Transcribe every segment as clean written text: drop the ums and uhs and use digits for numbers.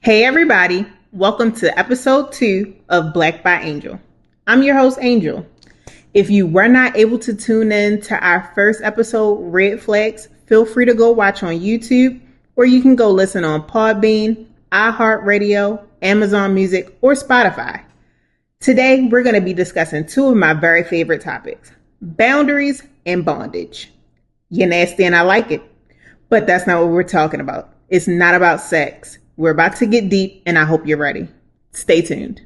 Hey everybody, welcome to episode 2 of Black by Angel. I'm your host, Angel. If you were not able to tune in to our first episode, Red Flags, feel free to go watch on YouTube, or you can go listen on Podbean, iHeartRadio, Amazon Music, or Spotify. Today, we're going to be discussing two of my very favorite topics, boundaries and bondage. You're nasty and I like it, but that's not what we're talking about. It's not about sex. We're about to get deep, and I hope you're ready. Stay tuned.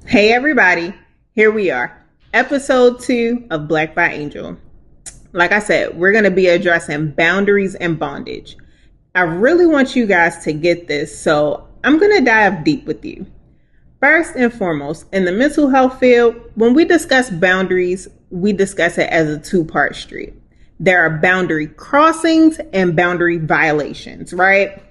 Hey everybody, here we are. Episode 2 of Black by Angel. Like I said, we're going to be addressing boundaries and bondage. I really want you guys to get this, so I'm going to dive deep with you. First and foremost, in the mental health field, when we discuss boundaries, we discuss it as a two-part street. There are boundary crossings and boundary violations, right?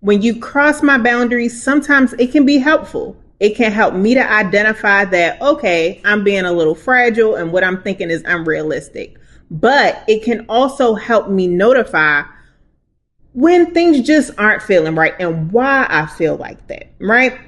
When you cross my boundaries, sometimes it can be helpful. It can help me to identify that, okay, I'm being a little fragile and what I'm thinking is unrealistic. But it can also help me notify when things just aren't feeling right and why I feel like that, right?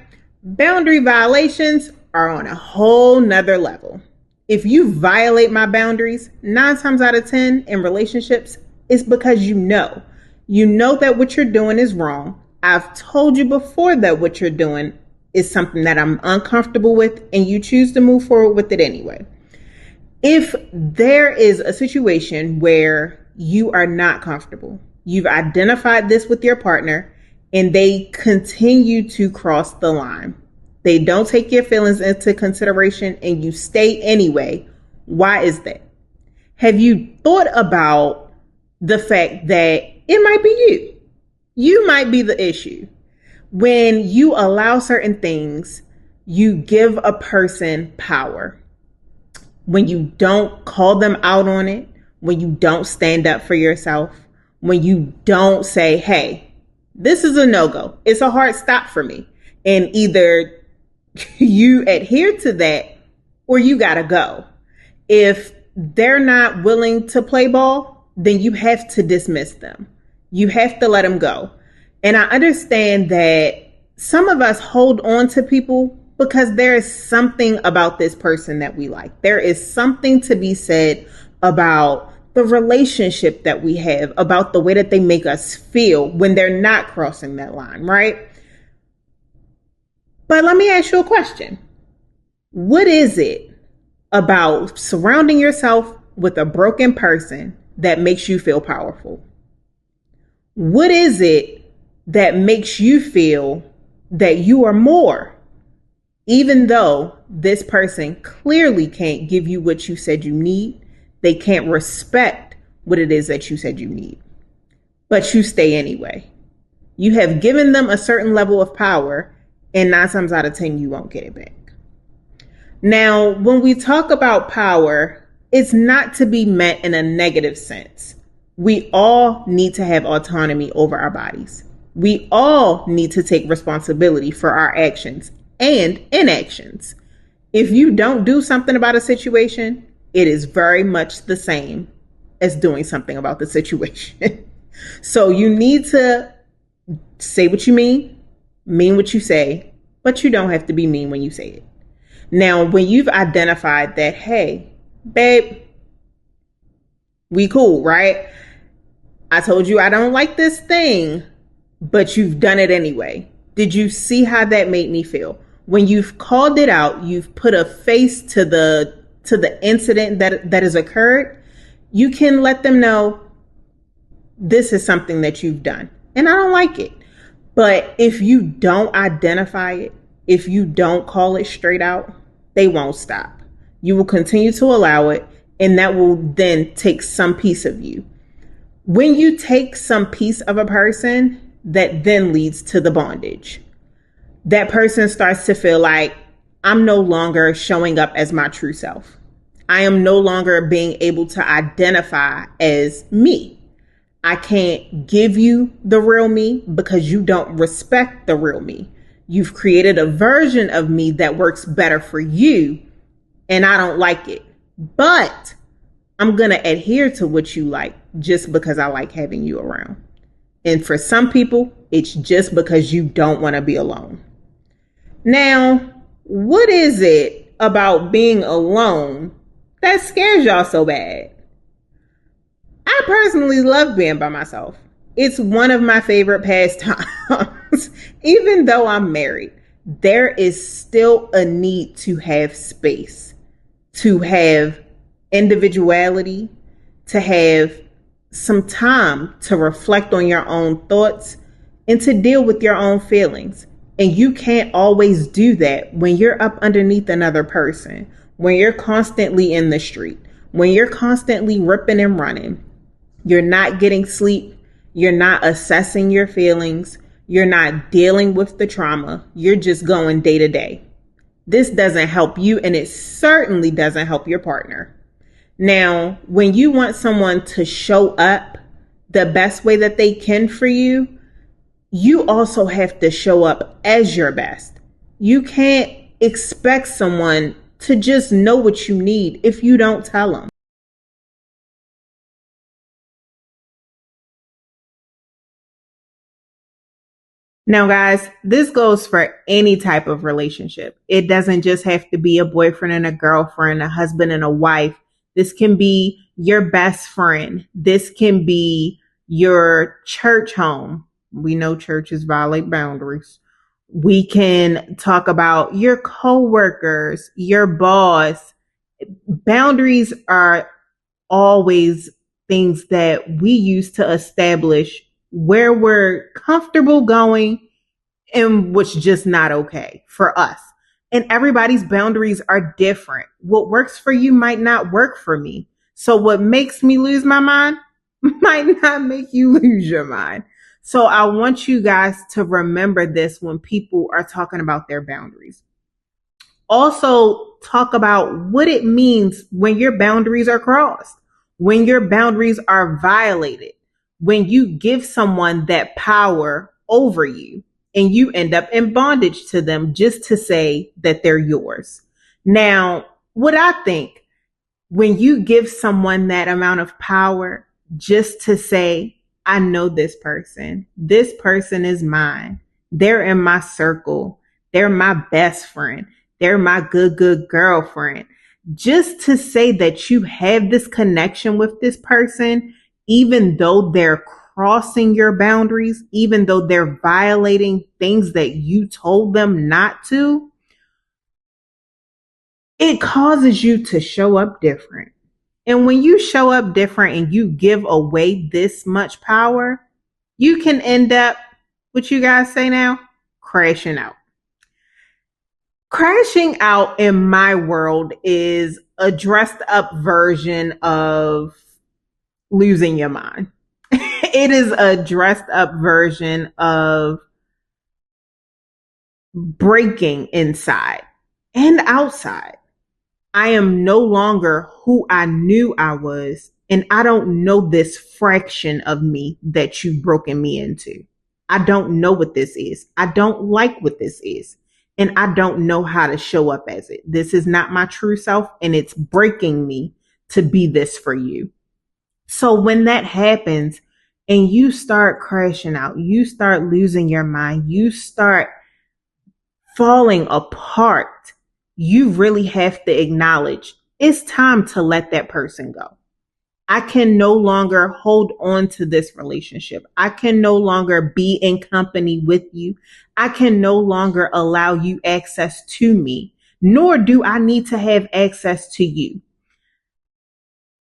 Boundary violations are on a whole nother level. If you violate my boundaries, 9 times out of 10 in relationships, it's because you know that what you're doing is wrong. I've told you before that what you're doing is something that I'm uncomfortable with, and you choose to move forward with it anyway. If there is a situation where you are not comfortable, you've identified this with your partner, and they continue to cross the line. They don't take your feelings into consideration and you stay anyway. Why is that? Have you thought about the fact that it might be you? You might be the issue. When you allow certain things, you give a person power. When you don't call them out on it, when you don't stand up for yourself, when you don't say, hey, this is a no-go. It's a hard stop for me. And either you adhere to that or you gotta go. If they're not willing to play ball, then you have to dismiss them. You have to let them go. And I understand that some of us hold on to people because there is something about this person that we like. There is something to be said about the relationship that we have, about the way that they make us feel when they're not crossing that line, right? But let me ask you a question. What is it about surrounding yourself with a broken person that makes you feel powerful? What is it that makes you feel that you are more, even though this person clearly can't give you what you said you need? They can't respect what it is that you said you need, but you stay anyway. You have given them a certain level of power, and 9 times out of 10, you won't get it back. Now, when we talk about power, it's not to be meant in a negative sense. We all need to have autonomy over our bodies. We all need to take responsibility for our actions and inactions. If you don't do something about a situation, it is very much the same as doing something about the situation. So you need to say what you mean what you say, but you don't have to be mean when you say it. Now, when you've identified that, hey, babe, we cool, right? I told you I don't like this thing, but you've done it anyway. Did you see how that made me feel? When you've called it out, you've put a face to the incident that has occurred, you can let them know this is something that you've done and I don't like it. But if you don't identify it, if you don't call it straight out, they won't stop. You will continue to allow it, and that will then take some piece of you. When you take some piece of a person, that then leads to the bondage. That person starts to feel like, I'm no longer showing up as my true self. I am no longer being able to identify as me. I can't give you the real me because you don't respect the real me. You've created a version of me that works better for you, and I don't like it. But I'm going to adhere to what you like just because I like having you around. And for some people, it's just because you don't want to be alone. Now, what is it about being alone that scares y'all so bad? I personally love being by myself. It's one of my favorite pastimes. Even though I'm married, there is still a need to have space, to have individuality, to have some time to reflect on your own thoughts and to deal with your own feelings. And you can't always do that when you're up underneath another person, when you're constantly in the street, when you're constantly ripping and running. You're not getting sleep. You're not assessing your feelings. You're not dealing with the trauma. You're just going day to day. This doesn't help you, and it certainly doesn't help your partner. Now, when you want someone to show up the best way that they can for you, you also have to show up as your best. You can't expect someone to just know what you need if you don't tell them. Now, guys, this goes for any type of relationship. It doesn't just have to be a boyfriend and a girlfriend, a husband and a wife. This can be your best friend. This can be your church home. We know churches violate boundaries. We can talk about your coworkers, your boss. Boundaries are always things that we use to establish where we're comfortable going and what's just not okay for us. And everybody's boundaries are different. What works for you might not work for me. So what makes me lose my mind might not make you lose your mind. So I want you guys to remember this when people are talking about their boundaries. Also, talk about what it means when your boundaries are crossed, when your boundaries are violated, when you give someone that power over you and you end up in bondage to them just to say that they're yours. Now, what I think, when you give someone that amount of power just to say, I know this person is mine, they're in my circle, they're my best friend, they're my good girlfriend. Just to say that you have this connection with this person, even though they're crossing your boundaries, even though they're violating things that you told them not to, it causes you to show up different. And when you show up different and you give away this much power, you can end up, what you guys say now, crashing out. Crashing out in my world is a dressed up version of losing your mind. It is a dressed up version of breaking inside and outside. I am no longer who I knew I was, and I don't know this fraction of me that you've broken me into. I don't know what this is. I don't like what this is. And I don't know how to show up as it. This is not my true self, and it's breaking me to be this for you. So when that happens and you start crashing out, you start losing your mind, you start falling apart, you really have to acknowledge it's time to let that person go. I can no longer hold on to this relationship. I can no longer be in company with you. I can no longer allow you access to me, nor do I need to have access to you.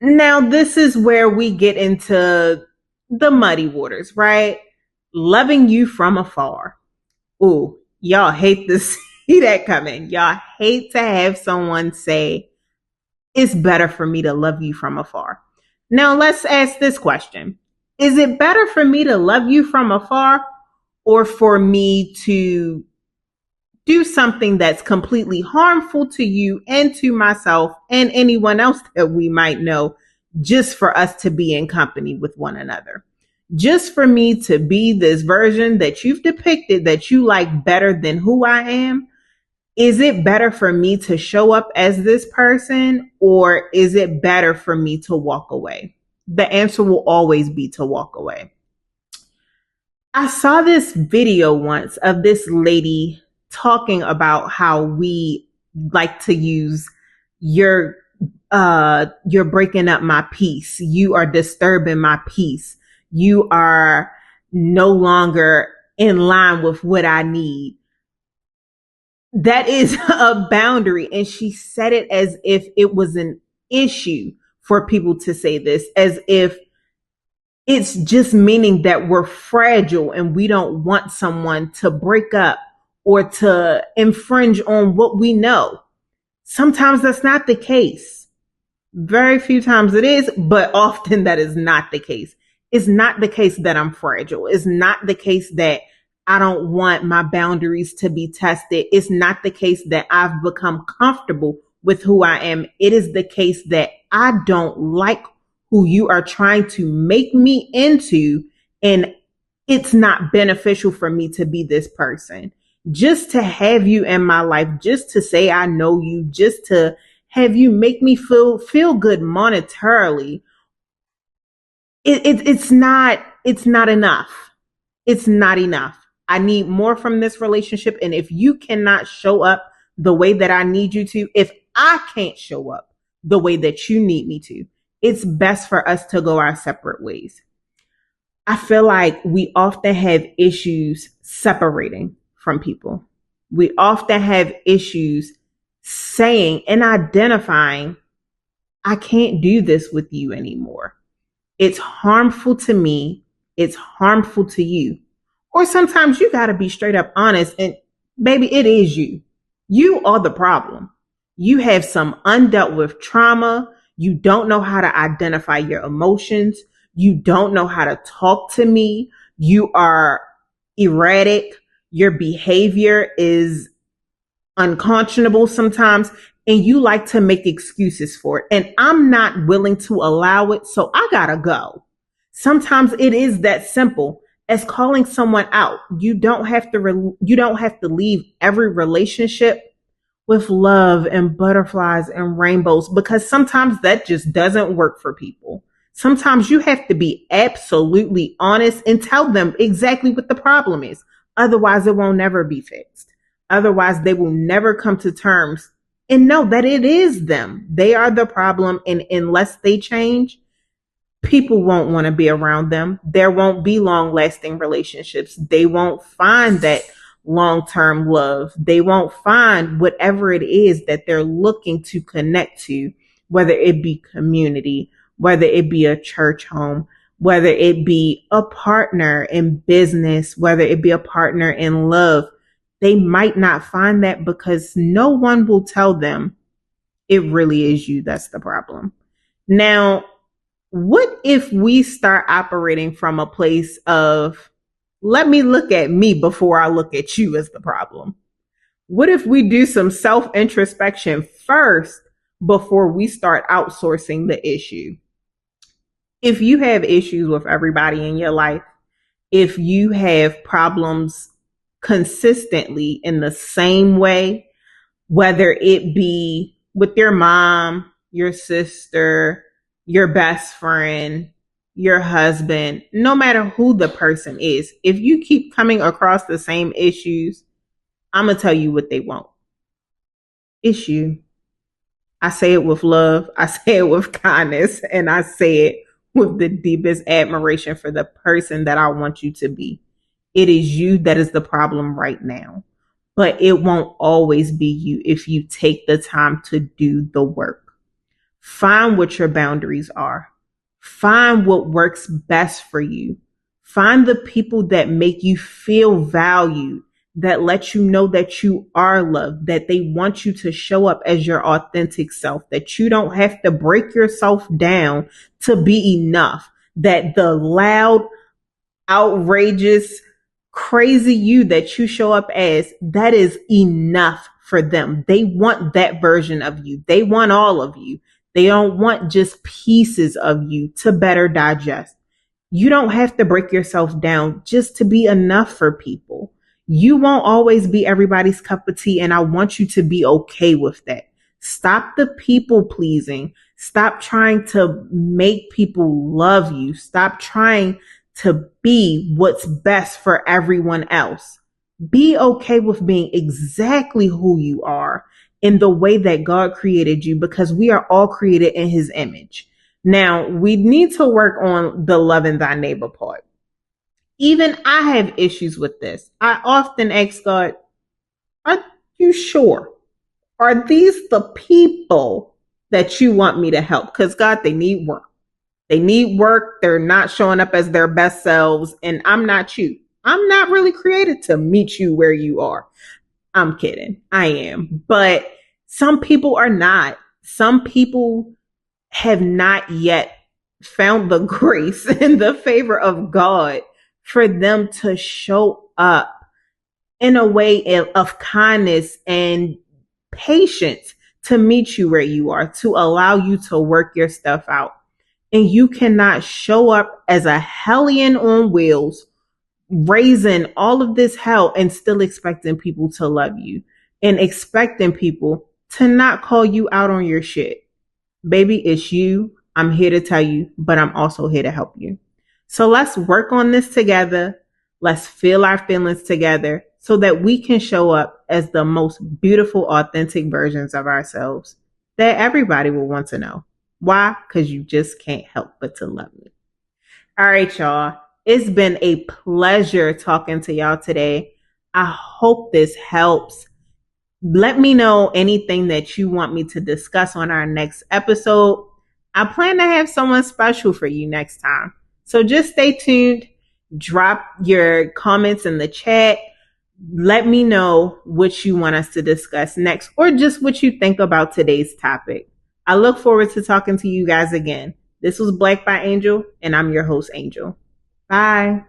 Now, this is where we get into the muddy waters, right? Loving you from afar. Ooh, y'all hate to see that coming. Y'all hate to have someone say, it's better for me to love you from afar. Now, let's ask this question. Is it better for me to love you from afar, or for me to do something that's completely harmful to you and to myself and anyone else that we might know, just for us to be in company with one another? Just for me to be this version that you've depicted that you like better than who I am? Is it better for me to show up as this person, or is it better for me to walk away? The answer will always be to walk away. I saw this video once of this lady talking about how we like to use you're you're breaking up my peace. You are disturbing my peace. You are no longer in line with what I need. That is a boundary. And she said it as if it was an issue for people to say this, as if it's just meaning that we're fragile and we don't want someone to break up or to infringe on what we know. Sometimes that's not the case. Very few times it is, but often that is not the case. It's not the case that I'm fragile. It's not the case that I don't want my boundaries to be tested. It's not the case that I've become comfortable with who I am. It is the case that I don't like who you are trying to make me into, and it's not beneficial for me to be this person. Just to have you in my life, just to say I know you, just to have you make me feel good monetarily, it's not enough. It's not enough. I need more from this relationship. And if you cannot show up the way that I need you to, if I can't show up the way that you need me to, it's best for us to go our separate ways. I feel like we often have issues separating from people. We often have issues saying and identifying, I can't do this with you anymore. It's harmful to me. It's harmful to you. Or sometimes you got to be straight up honest and baby, it is you. You are the problem. You have some undealt with trauma. You don't know how to identify your emotions. You don't know how to talk to me. You are erratic. Your behavior is unconscionable sometimes, and you like to make excuses for it. And I'm not willing to allow it, so I gotta go. Sometimes it is that simple as calling someone out. You don't have to leave every relationship with love and butterflies and rainbows, because sometimes that just doesn't work for people. Sometimes you have to be absolutely honest and tell them exactly what the problem is. Otherwise, it won't never be fixed. Otherwise, they will never come to terms and know that it is them. They are the problem. And unless they change, people won't want to be around them. There won't be long lasting relationships. They won't find that long-term love. They won't find whatever it is that they're looking to connect to, whether it be community, whether it be a church home, whether it be a partner in business, whether it be a partner in love. They might not find that because no one will tell them it really is you that's the problem. Now, what if we start operating from a place of, let me look at me before I look at you as the problem? What if we do some self-introspection first before we start outsourcing the issue? If you have issues with everybody in your life, if you have problems consistently in the same way, whether it be with your mom, your sister, your best friend, your husband, no matter who the person is, if you keep coming across the same issues, I'm going to tell you what they want. It's you. I say it with love. I say it with kindness. And I say it with the deepest admiration for the person that I want you to be. It is you that is the problem right now. But it won't always be you if you take the time to do the work. Find what your boundaries are. Find what works best for you. Find the people that make you feel valued, that let you know that you are loved, that they want you to show up as your authentic self, that you don't have to break yourself down to be enough, that the loud, outrageous, crazy you that you show up as, that is enough for them. They want that version of you. They want all of you. They don't want just pieces of you to better digest. You don't have to break yourself down just to be enough for people. You won't always be everybody's cup of tea, and I want you to be okay with that. Stop the people pleasing. Stop trying to make people love you. Stop trying to be what's best for everyone else. Be okay with being exactly who you are in the way that God created you, because we are all created in his image. Now, we need to work on the loving thy neighbor part. Even I have issues with this. I often ask God, are you sure? Are these the people that you want me to help? Because God, they need work. They need work. They're not showing up as their best selves. And I'm not you. I'm not really created to meet you where you are. I'm kidding. I am. But some people are not. Some people have not yet found the grace and the favor of God for them to show up in a way of kindness and patience to meet you where you are, to allow you to work your stuff out. And you cannot show up as a hellion on wheels, raising all of this hell and still expecting people to love you and expecting people to not call you out on your shit. Baby, it's you. I'm here to tell you, but I'm also here to help you. So let's work on this together. Let's feel our feelings together so that we can show up as the most beautiful, authentic versions of ourselves that everybody will want to know. Why? Because you just can't help but to love me. All right, y'all. It's been a pleasure talking to y'all today. I hope this helps. Let me know anything that you want me to discuss on our next episode. I plan to have someone special for you next time. So just stay tuned. Drop your comments in the chat. Let me know what you want us to discuss next, or just what you think about today's topic. I look forward to talking to you guys again. This was Black by Angel, and I'm your host, Angel. Bye.